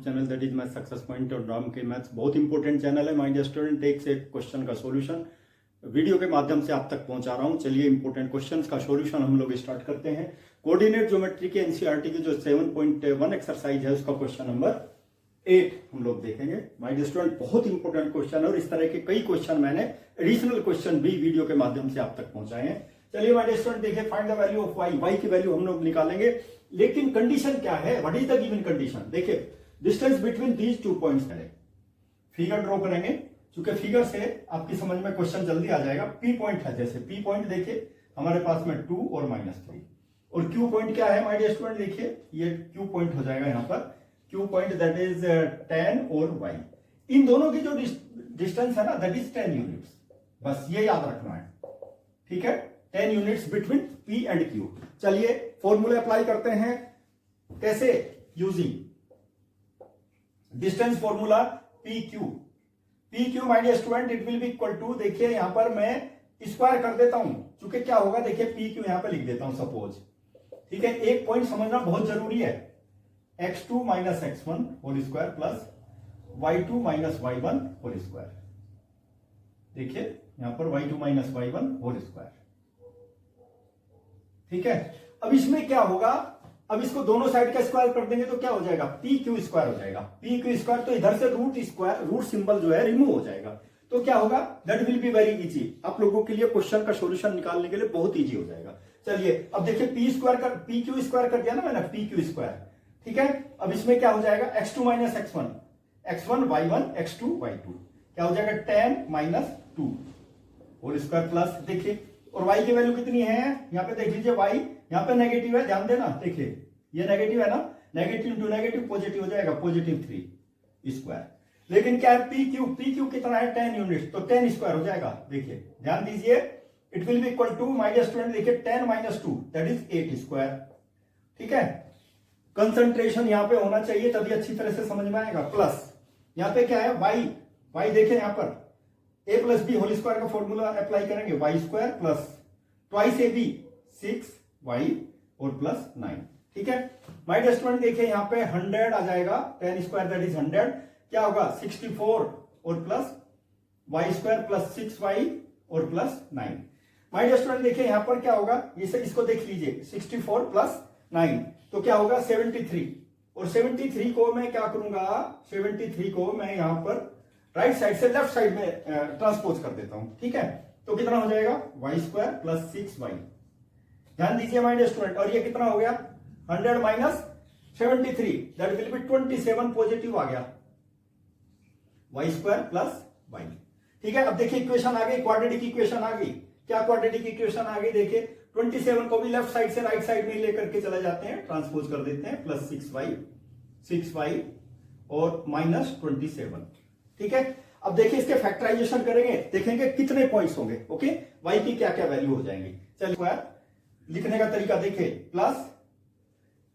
YouTube channel that is math success point और राम के maths बहुत इंपॉर्टेंट चैनल है। माय डियर स्टूडेंट, एक से एक क्वेश्चन का सॉल्यूशन वीडियो के माध्यम से आप तक पहुंचा रहा हूं। चलिए इंपॉर्टेंट क्वेश्चंस का सॉल्यूशन हम लोग स्टार्ट करते हैं। कोऑर्डिनेट ज्योमेट्री के एनसीईआरटी की जो 7.1 एक्सरसाइज है उसका क्वेश्चन नंबर 8 हम लोग देखेंगे। माय डियर स्टूडेंट, बहुत इंपॉर्टेंट क्वेश्चन है और इस तरह के कई क्वेश्चन मैंने एडिशनल क्वेश्चन भी वीडियो के माध्यम से आप तक पहुंचाए हैं। चलिए माय डियर स्टूडेंट, देखिए find the value of y. Y की वैल्यू हम लोग निकालेंगे, लेकिन कंडीशन क्या है? What is the given condition? देखिए डिस्टेंस बिटवीन दीज 2 पॉइंट्स है। फिगर ड्रॉ करेंगे, क्योंकि फिगर से आपकी समझ में क्वेश्चन जल्दी आ जाएगा। पी पॉइंट है, जैसे पी पॉइंट देखिए हमारे पास में 2 और -3, और क्यू पॉइंट क्या है माय डियर स्टूडेंट? देखिए ये क्यू पॉइंट हो जाएगा यहाँ पर, क्यू पॉइंट दैट इज 10 और y। इन दोनों की जो डिस्टेंस है ना दैट इज 10 यूनिट्स। बस ये याद रखना है, ठीक है? 10 units between p and q। चलिए फॉर्मूला अप्लाई करते हैं। कैसे? Using distance formula P Q my dear student, it will be equal to, देखिए यहां पर मैं स्क्वायर कर देता हूं, क्योंकि क्या होगा देखिए पी क्यू यहां पर लिख देता हूं सपोज, ठीक है? एक पॉइंट समझना बहुत जरूरी है। x2 minus x1 whole square plus y2 minus y1 whole square. देखिए यहां पर y2 minus y1 whole square, ठीक है? अब इसमें क्या होगा? अब इसको दोनों साइड का स्क्वायर कर देंगे तो क्या हो जाएगा? पी क्यू स्क्वायर हो जाएगा। पी क्यू स्क्वायर, तो इधर से रूट स्क्वायर, रूट सिंबल जो है रिमूव हो जाएगा। तो क्या होगा? That will be very easy. आप लोगों के लिए क्वेश्चन का सॉल्यूशन निकालने के लिए बहुत इजी हो जाएगा। चलिए अब देखिए पी स्क्वायर कर, पी क्यू स्क्वायर कर दिया ना मैंने, पी क्यू स्क्वायर, ठीक है? अब इसमें क्या हो जाएगा? x2 minus x1 y1 x2 y2 क्या हो जाएगा? 10 - 2 होल स्क्वायर प्लस, देखिए और y की वैल्यू कितनी है? यहां पे देख लीजिए y यहां पे नेगेटिव है, ध्यान देना। देखिए ये नेगेटिव है ना, नेगेटिव टू नेगेटिव पॉजिटिव हो जाएगा, +3 स्क्वायर। लेकिन क्या है? पी क्यू कितना है? 10 यूनिट, तो 10 स्क्वायर हो जाएगा। देखिए ध्यान दीजिए, it will be equal to my dear student, देखिए 10 - 2 दैट इज 8 स्क्वायर, ठीक है? कंसंट्रेशन यहां पे होना चाहिए, तभी अच्छी तरह से समझ में आएगा। प्लस यहां पे क्या है? y देखें यहां पर a plus B whole square का फॉर्मूला अप्लाई करेंगे, y² plus twice ab 6y और प्लस 9, ठीक है? माय डियर स्टूडेंट देखिए यहां पे 100 आ जाएगा, 10 स्क्वायर दैट इज 100, क्या होगा? 64 और प्लस y² प्लस 6y और प्लस 9। माय डियर स्टूडेंट देखिए यहां पर क्या होगा? इसको देख लीजिए, 64 प्लस 9 तो क्या होगा? 73। और 73 को मैं क्या करूंगा? 73 को मैं यहां पर राइट साइड से लेफ्ट साइड में ट्रांसपोज कर देता हूं, ठीक है? तो कितना हो जाएगा? y² plus 6y। ध्यान दीजिए माय डियर स्टूडेंट, और ये कितना हो गया? 100 minus 73 that will be 27 positive आ गया, y² प्लस y, ठीक है? अब देखिए इक्वेशन आ गई, क्वाड्रेटिक इक्वेशन आ गई। क्या क्वाड्रेटिक इक्वेशन आ गई? देखिए 27 को भी लेफ्ट साइड से राइट साइड में लेकर के चले जाते हैं, ट्रांसपोज कर देते हैं, प्लस 6y और माइनस 27, ठीक है? अब देखिए इसके फैक्टराइजेशन करेंगे, देखेंगे कितने पॉइंट्स होंगे। ओके, y की क्या क्या वैल्यू हो जाएंगी। चलिए स्क्वायर लिखने का तरीका देखिए, प्लस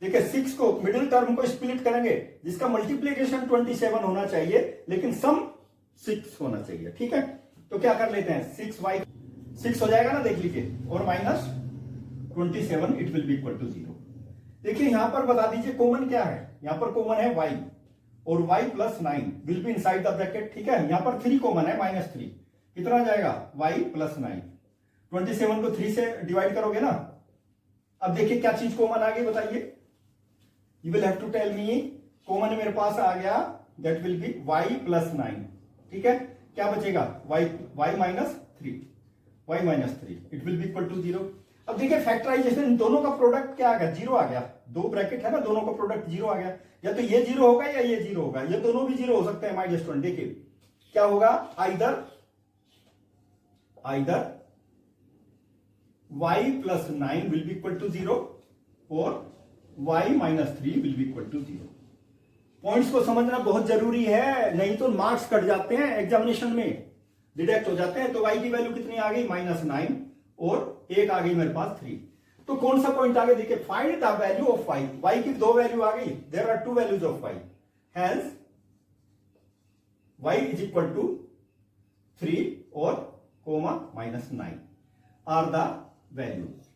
देखिए 6 को मिडिल टर्म को स्प्लिट करेंगे, जिसका मल्टीप्लीकेशन 27 होना चाहिए, लेकिन सम 6 होना चाहिए, ठीक है? तो क्या कर लेते हैं? 6y 6 हो जाएगा ना, देख लीजिए, और minus 27 it will be equal to 0। देखिए यहां पर बता दीजिए कॉमन क्या है? यहां पर कॉमन है y, और y plus 9 will be inside the bracket, ठीक है? यहां पर 3 कॉमन है, -3, कितना आ जाएगा? y plus 9। 27 को 3 से डिवाइड करोगे ना। अब देखिए क्या चीज कॉमन आ गई, बताइए? You will have to tell me. Common मेरे पास आ गया, that will be y plus 9, ठीक है? क्या बचेगा? y minus 3 it will be equal to 0। अब देखिए फैक्टराइजेशन, दोनों का प्रोडक्ट क्या आ गया? 0 आ गया। दो ब्रैकेट है ना, दोनों का प्रोडक्ट 0 आ गया। या तो ये 0 होगा या ये 0 होगा, ये दोनों भी 0 हो सकते हैं माय डियर स्टूडेंट। देखिए क्या होगा? Either y plus 9 will be equal to 0 और y minus 3 will be equal to 0। Points को समझना बहुत जरूरी है, नहीं तो मार्क्स कट जाते हैं एग्जामिनेशन में, डिडक्ट हो जाते हैं। तो y की वैल्यू कितनी आ गई? -9 और एक आ गई मेरे पास 3। तो कौन सा पॉइंट आ गया? देखिए find the value of y। y की 2 वैल्यू आ गई, there are 2 values of y, hence y is equal to 3 और -9 are the values.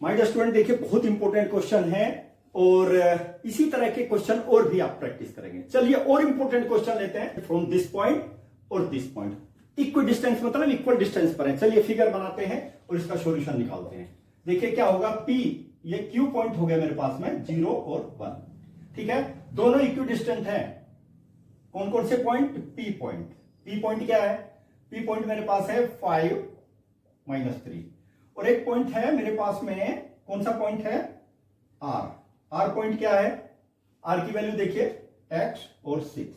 My dear student देखिए बहुत इंपॉर्टेंट क्वेश्चन है और इसी तरह के क्वेश्चन और भी आप प्रैक्टिस करेंगे। चलिए और इंपॉर्टेंट क्वेश्चन लेते हैं फ्रॉम दिस पॉइंट और दिस पॉइंट। इक्वल डिस्टेंस मतलब इक्वल डिस्टेंस पर है। चलिए फिगर बनाते हैं और इसका सॉल्यूशन निकालते हैं। देखिए क्या होगा, P ये Q पॉइंट हो गया मेरे पास में 0 और 1, ठीक है। दोनों इक्वल डिस्टेंट है। कौन कौन से point? P point. P point क्या है? P पॉइंट मेरे पास है 5 -3 और एक पॉइंट है मेरे पास में, कौन सा पॉइंट है? R। R पॉइंट क्या है? R की वैल्यू देखिए x और 6।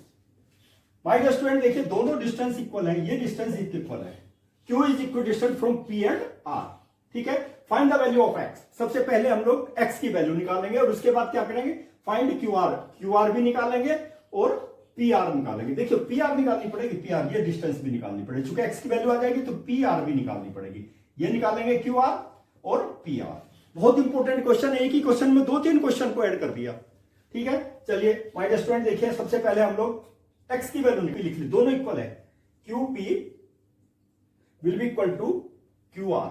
माय डियर स्टूडेंट देखिए दोनों डिस्टेंस इक्वल है, ये डिस्टेंस इक्वल है। Q is equal distance from P and R, ठीक है। Find the value of x। सबसे पहले हम लोग x की वैल्यू निकालेंगे और उसके बाद क्या करेंगे? Find QR। QR भी निकालेंगे और PR निकालेंगे। देखिए PR निकालनी पड़ेगी, PR ये डिस्टेंस भी निकालनी पड़ेगी। चूंकि x की वैल्यू आ जाएगी तो PR भी निकालनी पड़ेगी। ये निकालेंगे QR और PR। बहुत इंपॉर्टेंट क्वेश्चन है, एक ही क्वेश्चन में 2-3 क्वेश्चन को ऐड कर दिया, ठीक है। चलिए माय डियर स्टूडेंट देखिए सबसे पहले हम लोग x की वैल्यू लिख ली, दोनों इक्वल है। QP will be equal to QR।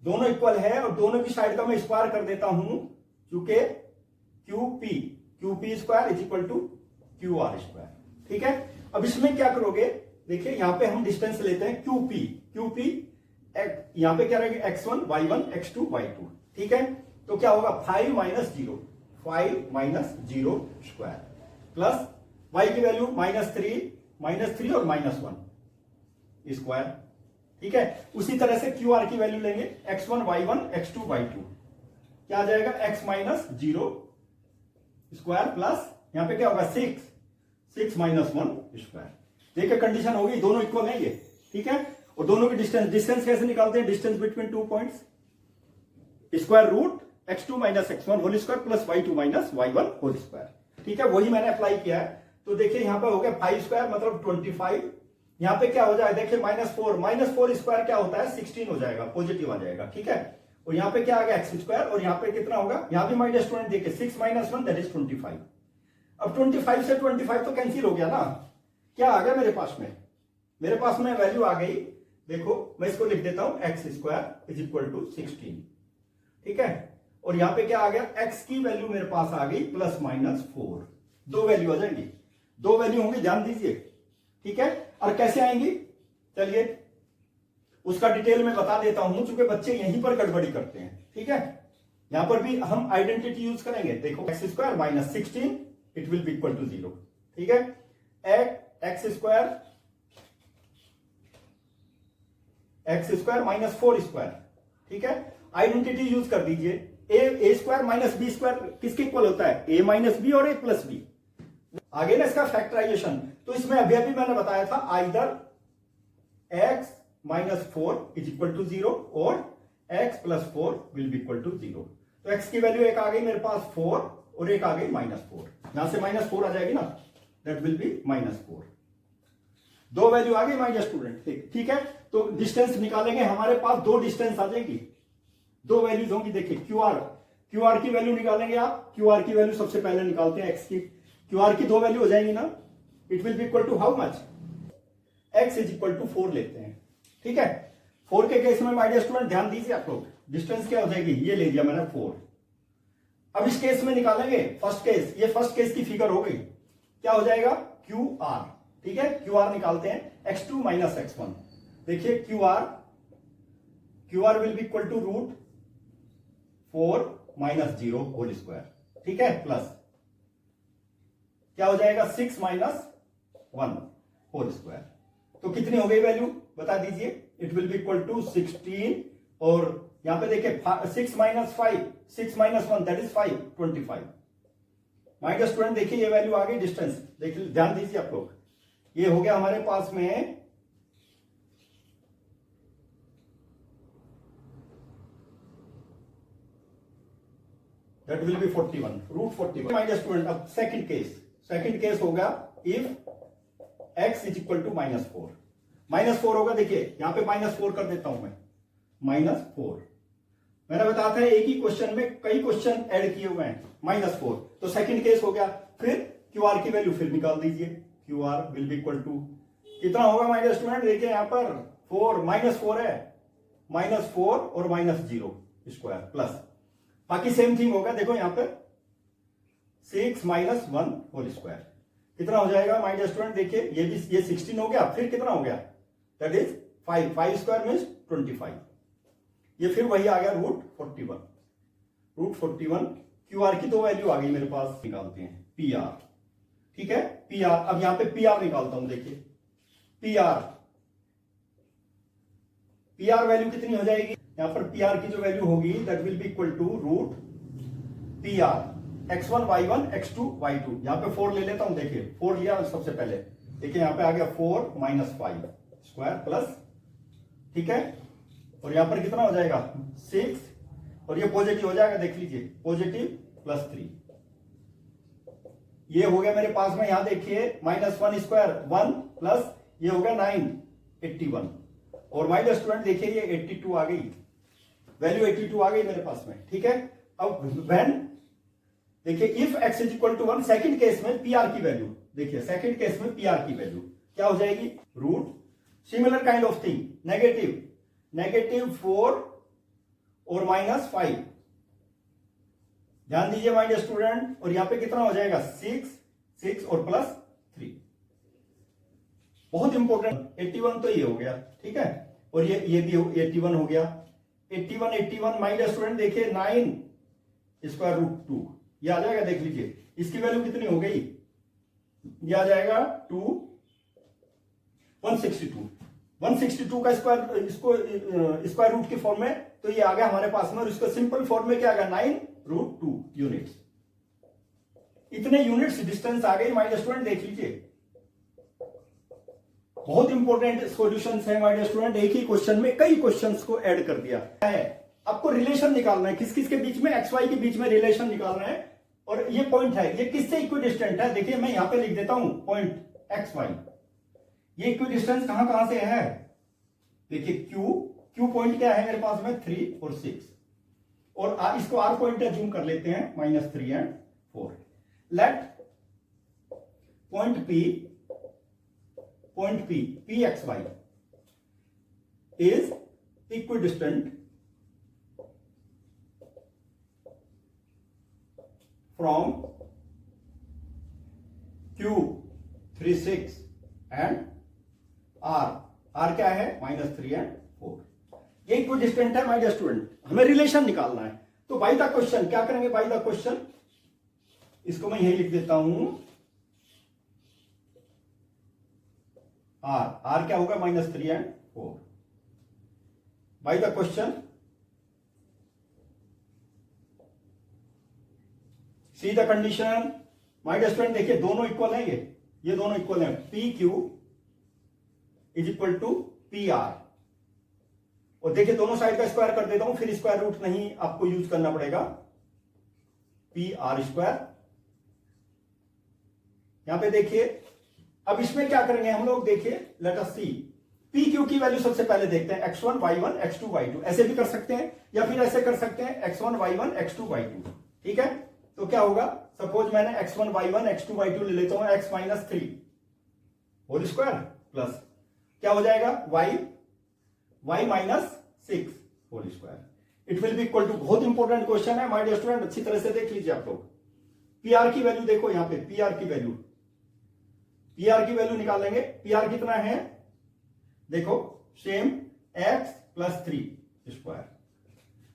दोनों इक्वल है और दोनों की साइड का मैं स्क्वायर कर देता हूं, क्योंकि QP square is equal to QR square, ठीक है। अब इसमें क्या करोगे? देखिए यहां पे हम डिस्टेंस लेते हैं QP यहां पे क्या रहेगा? x1 y1 x2 y2, ठीक है। तो क्या होगा? 5 - 0 स्क्वायर प्लस y की वैल्यू -3 और -1 स्क्वायर, ठीक है। उसी तरह से QR की वैल्यू लेंगे x1 y1 x2 y2, क्या आ जाएगा? x -0 स्क्वायर प्लस यहां पे क्या होगा? 6 -1 स्क्वायर। देखिए कंडीशन होगी, दोनों इक्वल है ये, ठीक है। और दोनों की डिस्टेंस कैसे निकालते हैं? Distance between 2 points, square root x2 - x1 whole square plus y2 - y1 whole square, ठीक है। वही मैंने अप्लाई किया है। तो देखिए यहां पर हो गया 5 स्क्वायर मतलब 25। यहां पे क्या हो जाएगा? देखिए -4 स्क्वायर क्या होता है? 16 हो जाएगा, पॉजिटिव आ जाएगा, ठीक है। और यहां पे क्या आ गया? x स्क्वायर और यहां पे कितना होगा? यहां भी माय डियर स्टूडेंट देखिए 6 - 1 दैट इज 25। अब 25 से 25 तो कैंसिल हो गया ना। क्या आ गया मेरे पास में? मेरे पास में वैल्यू आ गई, देखो मैं इसको लिख देता हूं x square is equal to 16, ठीक है। और यहां पे क्या आ गया? x की वैल्यू मेरे पास आ गई ±4। दो वैल्यू आ जाएंगी, दो वैल्यू होंगी, ध्यान दीजिए, ठीक है। और कैसे आएंगी? चलिए उसका डिटेल में बता देता हूं, क्योंकि बच्चे यहीं पर गड़बड़ी करते हैं, ठीक है। यहां पर भी हम आइडेंटिटी यूज करेंगे। देखो x square -16 it will be equal to 0, ठीक है। x स्क्वायर -4 स्क्वायर, ठीक है। आइडेंटिटी यूज कर दीजिए। a स्क्वायर -b स्क्वायर किसके इक्वल होता है? a - b और a + b। आगे ना इसका फैक्टराइजेशन, तो इसमें अभी मैंने बताया था either x -4 is equal to 0 और x + 4 will be equal to 0। तो x की वैल्यू एक आ गई मेरे पास 4 और एक आ गई -4। यहां से -4 आ जाएगी ना, दैट विल बी -4। दो वैल्यू आ गई माय डियर स्टूडेंट, ठीक है। तो डिस्टेंस निकालेंगे, हमारे पास दो डिस्टेंस आ जाएगी, दो वैल्यूज होंगी। देखिए क्यूआर की वैल्यू निकालेंगे आप। क्यूआर की वैल्यू सबसे पहले निकालते हैं, एक्स की। क्यूआर की दो वैल्यू हो जाएंगी ना, it will be equal to how much? X is equal to 4 लेते हैं, ठीक है। 4 के केस में माय डियर स्टूडेंट ध्यान दीजिए आप लोग, डिस्टेंस क्या हो जाएगी? ये ले लिया मैंने 4। अब इस केस में निकालेंगे फर्स्ट केस, ये फर्स्ट केस की फिगर हो गई। क्या हो जाएगा? क्यू आर, ठीक है। क्यू आर निकालते हैं, x2 - x1। देखिए Q R will be equal to √4 - 0 whole square, ठीक है, प्लस क्या हो जाएगा? 6 - 1 होल स्क्वायर। तो कितनी हो गई वैल्यू बता दीजिए? It will be equal to 16 और यहां पे देखिए 6 - 1 that is 5, 25। My dear student देखिए ये वैल्यू आ गई, डिस्टेंस देखिए, ध्यान दीजिए आप लोग। ये हो गया हमारे पास में that will be 41, √41। My dear student अब सेकंड केस होगा if x is equal to -4। -4 होगा, देखिए यहां पे -4 कर देता हूं मैं, -4। मैंने बताया था एक ही क्वेश्चन में कई क्वेश्चन ऐड किए हुए हैं, -4। तो सेकंड केस हो गया। फिर क्यू आर की वैल्यू फिर निकाल दीजिए, Q R will be equal to कितना होगा माय डियर स्टूडेंट? देखिए यहां पर 4 -4 है, -4 और -0 स्क्वायर प्लस बाकी सेम थिंग होगा, देखो यहां पर 6 माइनस 1 होल स्क्वायर कितना हो जाएगा माय डियर स्टूडेंट, देखिए ये भी ये 16 हो गया, फिर कितना हो गया दैट इज 5 स्क्वायर मीन्स 25, ये फिर वही आ गया रूट 41 क्यू आर की दो वैल्यू आ गई मेरे पास, निकालते हैं पी आर, ठीक है पी आर। अब यहां पे पी आर निकालता हूं, देखिए पी आर वैल्यू कितनी हो जाएगी, यहां पर पी आर की जो वैल्यू होगी that will be equal to root P R x1 y1 x2 y2, यहां पे 4 ले लेता हूं, देखिए 4 लिया सबसे पहले, देखिए यहां पे आ गया 4 माइनस 5 स्क्वायर प्लस, ठीक है, और यहां पर कितना हो जाएगा 6, और ये पॉजिटिव हो जाएगा, देख लीजिए पॉजिटिव प्लस 3, ये हो गया मेरे पास में, यहां देखिए -1 स्क्वायर 1 प्लस ये हो गया 9 81, और माय डियर स्टूडेंट देखिए ये 82 आ गई, वैल्यू 82 आ गई मेरे पास में, ठीक है। अब व्हेन देखिए if x is equal to 1, second case में पी आर की वैल्यू, देखिए सेकंड केस में पी आर की वैल्यू क्या हो जाएगी, root similar kind of thing, -4 और -5, ध्यान दीजिए माय डियर स्टूडेंट, और यहां पे कितना हो जाएगा 6 और प्लस 3, बहुत इंपॉर्टेंट, 81 तो ये हो गया, ठीक है, और ये भी 81 हो गया, 81 माय डियर स्टूडेंट देखिए 9 स्क्वायर रूट 2, ये आ जाएगा, देख लीजिए इसकी वैल्यू कितनी हो गई, ये आ जाएगा 162 का स्क्वायर, इसको स्क्वायर रूट के फॉर्म में, तो ये आ गया हमारे पास में, और इसको सिंपल फॉर्म में क्या आ गया 9√2 यूनिट्स, इतने यूनिट्स डिस्टेंस आ गई माय डियर स्टूडेंट, देख लीजिए बहुत इंपॉर्टेंट सॉल्यूशंस है माय डियर स्टूडेंट, एक ही क्वेश्चन में कई क्वेश्चंस को ऐड कर दिया है। आपको रिलेशन निकालना है, किस किस के बीच में, एक्स वाई के बीच में रिलेशन निकालना है, और ये पॉइंट है, ये किससे इक्विडिस्टेंट है, देखिए मैं यहां पे लिख देता हूं पॉइंट एक्स वाई, ये इक्विडिस्टेंस कहां से है, देखिए क्यू पॉइंट क्या है मेरे पास में 3 और 6, और इसको आर पॉइंट जूम कर लेते हैं -3 and 4, let point P x y is equidistant from Q 3 6 and R क्या है -3 एंड 4, ये इक्विडिस्टेंट है माय डियर स्टूडेंट, हमें रिलेशन निकालना है, तो बाय द क्वेश्चन क्या करेंगे, बाय द क्वेश्चन इसको मैं यही लिख देता हूं, R क्या होगा -3 and 4, by the question see the condition my dear student, देखिए दोनों इक्वल है, ये दोनों इक्वल है, P Q is equal to P R, और देखिए दोनों साइड का स्क्वायर कर देता हूं, फिर स्क्वायर रूट नहीं आपको यूज करना पड़ेगा, पी आर स्क्वायर, यहां पे देखिए अब इसमें क्या करेंगे हम लोग, देखिए लेट अस सी, पी क्यू की वैल्यू सबसे पहले देखते हैं, x1 y1 x2 y2, ऐसे भी कर सकते हैं या फिर ऐसे कर सकते हैं x1 y1 x2 y2, ठीक है, तो क्या होगा, सपोज मैंने x1 y1 x2 y2 ले लेता हूं, x -3 होल स्क्वायर प्लस क्या हो जाएगा y -6 whole square, it will be equal to, बहुत इंपॉर्टेंट क्वेश्चन है माय डियर स्टूडेंट, अच्छी तरह से देख लीजिए आप लोग, पी आर की वैल्यू देखो, यहां पे पी आर की वैल्यू निकालेंगे, पी आर कितना है, देखो सेम x + 3 स्क्वायर,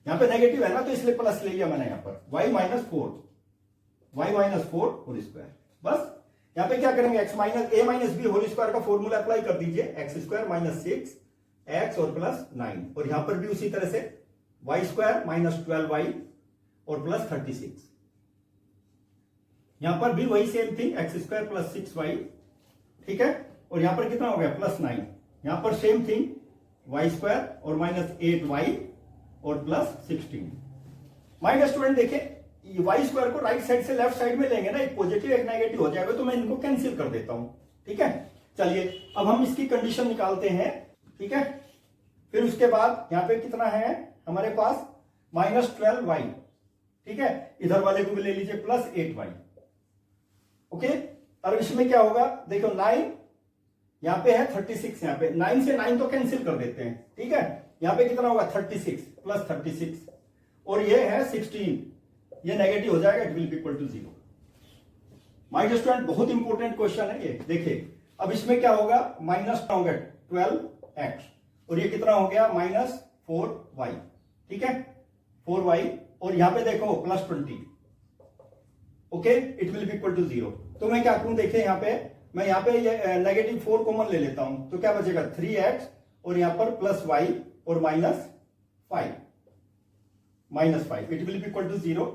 यहां पे नेगेटिव है ना तो इसलिए प्लस ले लिया मैंने, यहां पर y -4 होल स्क्वायर, बस यहां पे क्या करेंगे, x - b होल स्क्वायर का फॉर्मूला अप्लाई कर दीजिए, x² - 6 x और प्लस 9, और यहां पर भी उसी तरह से y² - 12y और प्लस 36, यहां पर भी वही सेम थिंग, x² + 6y, ठीक है, और यहां पर कितना हो गया +9, यहां पर सेम थिंग y² और -8y और प्लस 16, माय डियर स्टूडेंट देखिए y² को राइट साइड से लेफ्ट साइड में लेंगे ना, एक पॉजिटिव एक नेगेटिव हो जाएगा, तो मैं इनको कैंसिल कर देता हूं, ठीक है, चलिए अब हम इसकी कंडीशन निकालते हैं, ठीक है, फिर उसके बाद यहां पे कितना है हमारे पास -12y, ठीक है, इधर वाले को भी ले लीजिए +8y, ओके, और इसमें क्या होगा, देखो 9 यहां पे है 36, यहां पे 9 से 9 तो कैंसिल कर देते हैं, ठीक है, यहां पे कितना होगा 36 + 36, और ये है 16, ये नेगेटिव हो जाएगा, it will be equal to 0। My dear student, बहुत इंपॉर्टेंट क्वेश्चन है ये। देखिए अब इसमें क्या होगा, माइनस होगा 12x और ये कितना हो गया -4y, ठीक है 4y, और यहां पे देखो +20, okay it will be equal to 0। तो मैं क्या करूं, देखिए यहां पे मैं यहां पे ये -4 कॉमन ले लेता हूं, तो क्या बचेगा 3x और यहां पर +y और -5, it will be equal to 0।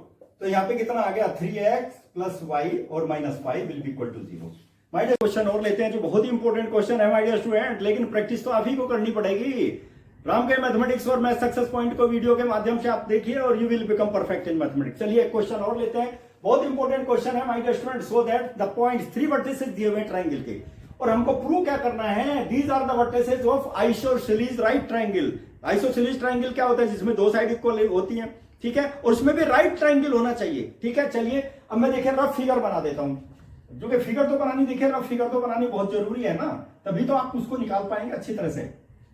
तो यहां पे कितना आ गया 3x + y और -5 will be equal to 0। My dear question और लेते हैं जो बहुत ही इंपॉर्टेंट क्वेश्चन है माय डियर स्टूडेंट, लेकिन प्रैक्टिस तो आप ही को करनी पड़ेगी। रामकेयर मैथमेटिक्स और मैथ सक्सेस पॉइंट को वीडियो के माध्यम से आप देखिए और you will become perfect in mathematics. चलिए क्वेश्चन और लेते हैं, बहुत इंपॉर्टेंट क्वेश्चन है my dear student. So that the points 3 vertices दिए हुए ट्रायंगल के, और हमको प्रूव क्या करना है, these are the vertices of isosceles right triangle. Isosceles triangle क्या होता है, जिसमें दो साइड इक्वल होती है, ठीक है, और उसमें भी राइट ट्रायंगल होना चाहिए, ठीक है। चलिए अब मैं देखिए रफ फिगर बना देता हूं, जो कि फिगर तो बनानी, देखिए रफ फिगर तो बनानी बहुत जरूरी है ना, तभी तो आप उसको निकाल पाएंगे अच्छी तरह से।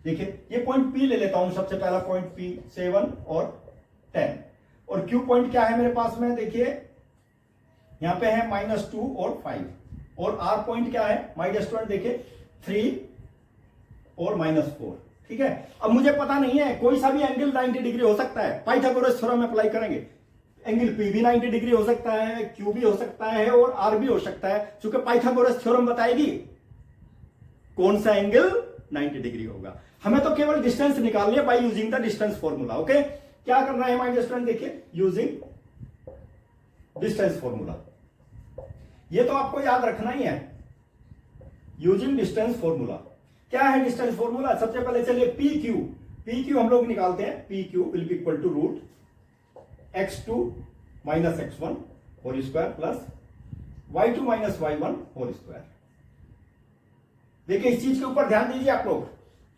देखिए ये पॉइंट P ले लेता हूं, सबसे पहला पॉइंट P 7 और 10, और Q पॉइंट क्या है मेरे पास में, देखिए यहां पे है -2 और 5, और R पॉइंट क्या है माय डियर स्टूडेंट, देखिए 3 और -4, ठीक है। अब मुझे पता नहीं है, कोई सा भी एंगल 90 डिग्री हो सकता है, पाइथागोरस थ्योरम अप्लाई करेंगे, एंगल P भी 90 डिग्री हो सकता है, Q भी हो सकता है और R भी हो सकता है, क्योंकि पाइथागोरस थ्योरम बताएगी कौन सा एंगल 90 डिग्री होगा। हमें तो केवल डिस्टेंस निकालनी है by using the distance formula, okay. क्या करना है माय डियर स्टूडेंट, देखिए यूजिंग डिस्टेंस फॉर्मूला, ये तो आपको याद रखना ही है, यूजिंग डिस्टेंस फॉर्मूला। क्या है डिस्टेंस फॉर्मूला, सबसे पहले चलिए PQ हम लोग निकालते हैं। PQ will be equal to root x2 - x1 whole square plus y2 - y1 whole square. देखिए इस चीज के ऊपर ध्यान दीजिए आप लोग,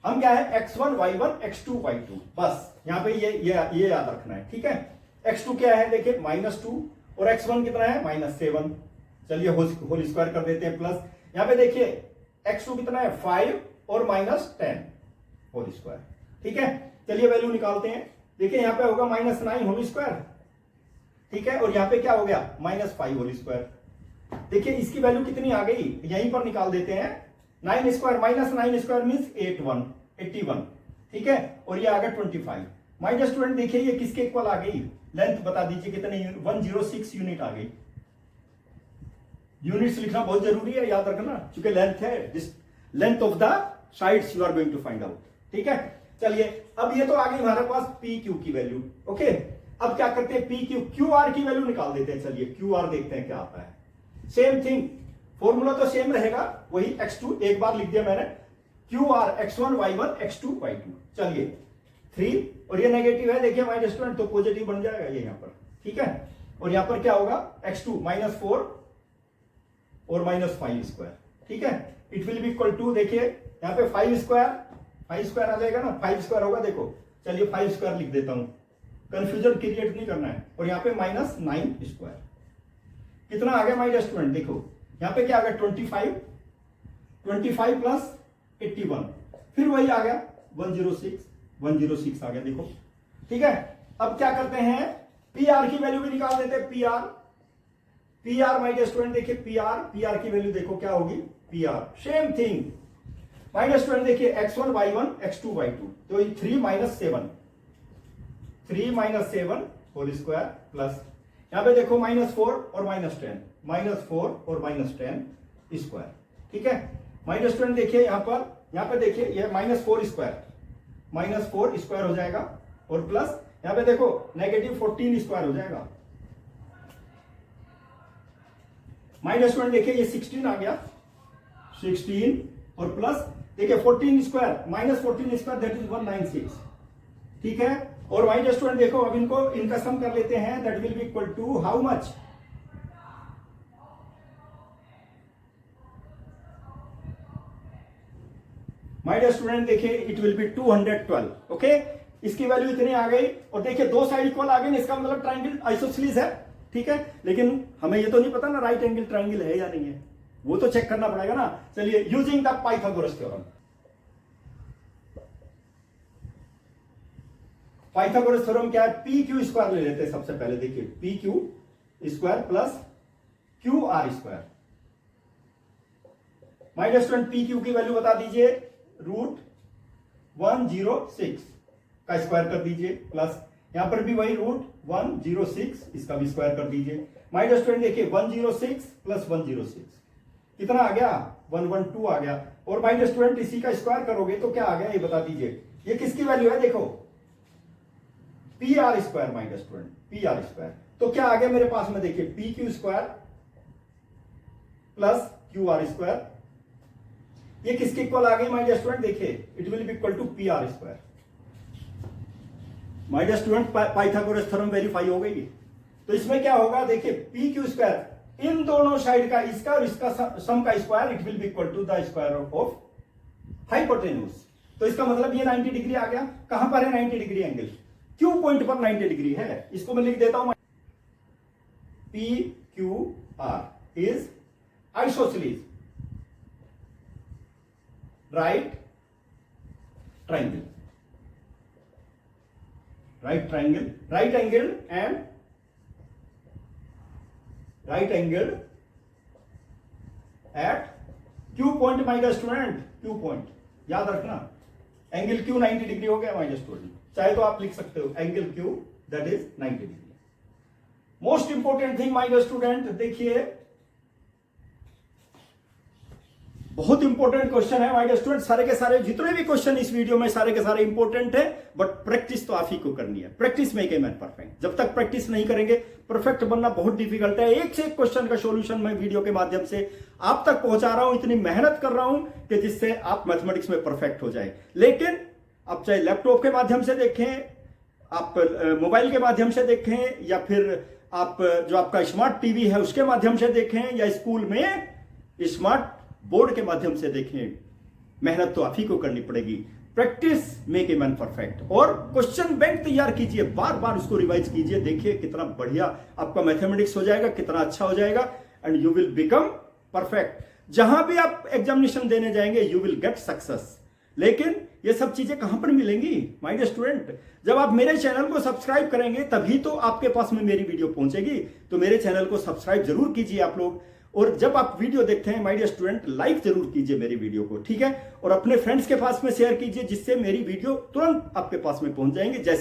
हम क्या है x1 y1 x2 y2, बस यहां पे ये याद रखना है, ठीक है। x2 क्या है, देखिए -2 और x1 कितना है -7, चलिए होल स्क्वायर कर देते हैं, प्लस यहां पे देखिए x2 कितना है 5 और -10 होल स्क्वायर, ठीक है। चलिए वैल्यू निकालते हैं, देखिए यहां पे होगा -9 होल स्क्वायर, ठीक है, और यहां पे क्या हो गया -5 होल स्क्वायर। देखिए इसकी वैल्यू कितनी आ गई, यहीं पर निकाल देते हैं, 9 स्क्वायर -9 स्क्वायर मींस 81, ठीक है, और ये आ गया 25। माय डियर स्टूडेंट देखिए ये किसके इक्वल आ गई, लेंथ बता दीजिए कितने, 106 यूनिट आ गई। यूनिट्स लिखना बहुत जरूरी है, याद रखना, क्योंकि लेंथ है, length of the sides you are going to find out, ठीक है। चलिए अब ये तो आ गई हमारे पास PQ की वैल्यू, ओके। अब क्या करते हैं QR की वैल्यू निकाल देते हैं, चलिए QR देखते हैं क्या आता है। सेम थिंग, फॉर्मूला तो सेम रहेगा, वही x2 एक बार लिख दिया मैंने, QR x1 y1 x2 y2, चलिए 3 और ये नेगेटिव है, देखिए माय डियर स्टूडेंट, तो पॉजिटिव बन जाएगा ये यहाँ पर, ठीक है। और यहां पर क्या होगा x2 -4 और -5 स्क्वायर, ठीक है, it will be equal to, देखिए यहां पे 5 स्क्वायर आ जाएगा ना, 5 स्क्वायर होगा, देखो चलिए 5 स्क्वायर लिख देता हूं, कंफ्यूजन क्रिएट नहीं करना है, और यहां पे -9 स्क्वायर, कितना आ गया माय डियर स्टूडेंट, देखो यहां पे क्या आ गया 25 प्लस 81, फिर वही आ गया 106 आ गया, देखो, ठीक है। अब क्या करते हैं, PR की वैल्यू भी निकाल देते हैं, PR माय डियर स्टूडेंट, देखिए PR की वैल्यू देखो क्या होगी, PR same thing my dear student, देखिए x1 y1 x2 y2, तो 3 - 7 होल स्क्वायर प्लस यहां पे देखो -4 और -10 स्क्वायर, ठीक है। माय डियर स्टूडेंट देखिए यहां पे देखिए ये -4 स्क्वायर हो जाएगा, और प्लस यहां पे देखो -14 स्क्वायर हो जाएगा। माय डियर स्टूडेंट देखिए ये 16 आ गया, 16 और प्लस देखिए 14 स्क्वायर -14 स्क्वायर दैट इज 196, ठीक है। और माय डियर स्टूडेंट देखो अब इनका सम कर लेते हैं, that will be equal to how much, my dear student देखिए इट विल बी 212, ओके। इसकी वैल्यू इतनी आ गई, और देखिए दो साइड इक्वल आ गई, इसका मतलब ट्रायंगल आइसोसेलेस है, ठीक है। लेकिन हमें ये तो नहीं पता ना राइट एंगल ट्रायंगल है या नहीं है, वो तो चेक करना पड़ेगा ना। चलिए using the Pythagoras theorem, Pythagoras theorem क्या है, पी क्यू स्क्वायर ले लेते हैं सबसे पहले। देखिए P Q square plus Q R square. Minus 20 P Q की वैल्यू बता दीजिए, √106 का स्क्वायर कर दीजिए, प्लस यहां पर भी वही √106 इसका भी स्क्वायर कर दीजिए। माइनस 20 देखिए 106 प्लस 106 कितना आ गया, 112 आ गया। और माइनस 20 इसी का स्क्वायर करोगे तो क्या आ गया ये बता दीजिए। ये किसकी वैल्यू है, देखो P R square minus 20 P R square. तो क्या आ गया मेरे पास में, देखिए P Q square plus Q R square. ये किसके इक्वल आ गई माइनस 20, देखिए it will be equal to P R square. Minus 20 Pythagoras theorem verify हो गई। तो इसमें क्या होगा, देखिए पी क्यू स्क्वायर इन दोनों साइड का, इसका और इसका सम का square, it will be equal to the square of hypotenuse. तो इसका मतलब ये 90 डिग्री आ गया। कहां पर है 90 डिग्री एंगल, क्यू पॉइंट पर 90 डिग्री है। इसको मैं लिख देता हूं, P Q R is isosceles right triangle, right angle and right angle at Q point minus 20, Q point याद रखना, एंगल Q 90 डिग्री हो गया माइनस 20, चाहे तो आप लिख सकते हो angle Q that is 90 degree. Most important thing my dear student, देखिए बहुत इंपॉर्टेंट क्वेश्चन है माय डियर स्टूडेंट। सारे के सारे जितने भी क्वेश्चन इस वीडियो में सारे के सारे इंपॉर्टेंट है, बट प्रैक्टिस तो आप ही को करनी है। Practice make a man perfect. जब तक प्रैक्टिस नहीं करेंगे परफेक्ट बनना बहुत डिफिकल्ट है। एक से एक क्वेश्चन का सॉल्यूशन मैं वीडियो के माध्यम से आप तक पहुंचा रहा हूं, इतनी मेहनत कर रहा हूं कि जिससे आप मैथमेटिक्स में परफेक्ट हो जाए। लेकिन आप चाहे लैपटॉप के माध्यम से देखें, आप मोबाइल के माध्यम से देखें, या फिर आप जो आपका स्मार्ट टीवी है उसके माध्यम से देखें, या स्कूल में स्मार्ट बोर्ड के माध्यम से देखें, मेहनत तो आप ही को करनी पड़ेगी। Practice make a man perfect. और क्वेश्चन बैंक तैयार कीजिए, बार बार उसको रिवाइज कीजिए, देखिए कितना बढ़िया आपका मैथमेटिक्स हो जाएगा, कितना अच्छा हो जाएगा, and you will become perfect. जहां भी आप एग्जामिनेशन देने जाएंगे यू विल गेट सक्सेस। लेकिन ये सब चीजें कहां पर मिलेंगी माय डियर स्टूडेंट, जब आप मेरे चैनल को सब्सक्राइब करेंगे तभी तो आपके पास में मेरी वीडियो पहुंचेगी। तो मेरे चैनल को सब्सक्राइब जरूर कीजिए आप लोग, और जब आप वीडियो देखते हैं माय डियर स्टूडेंट लाइक जरूर कीजिए मेरी वीडियो को, ठीक है। और अपने फ्रेंड्स के पास में शेयर कीजिए, जिससे मेरी वीडियो तुरंत आपके पास में पहुंच जाएंगे जैसे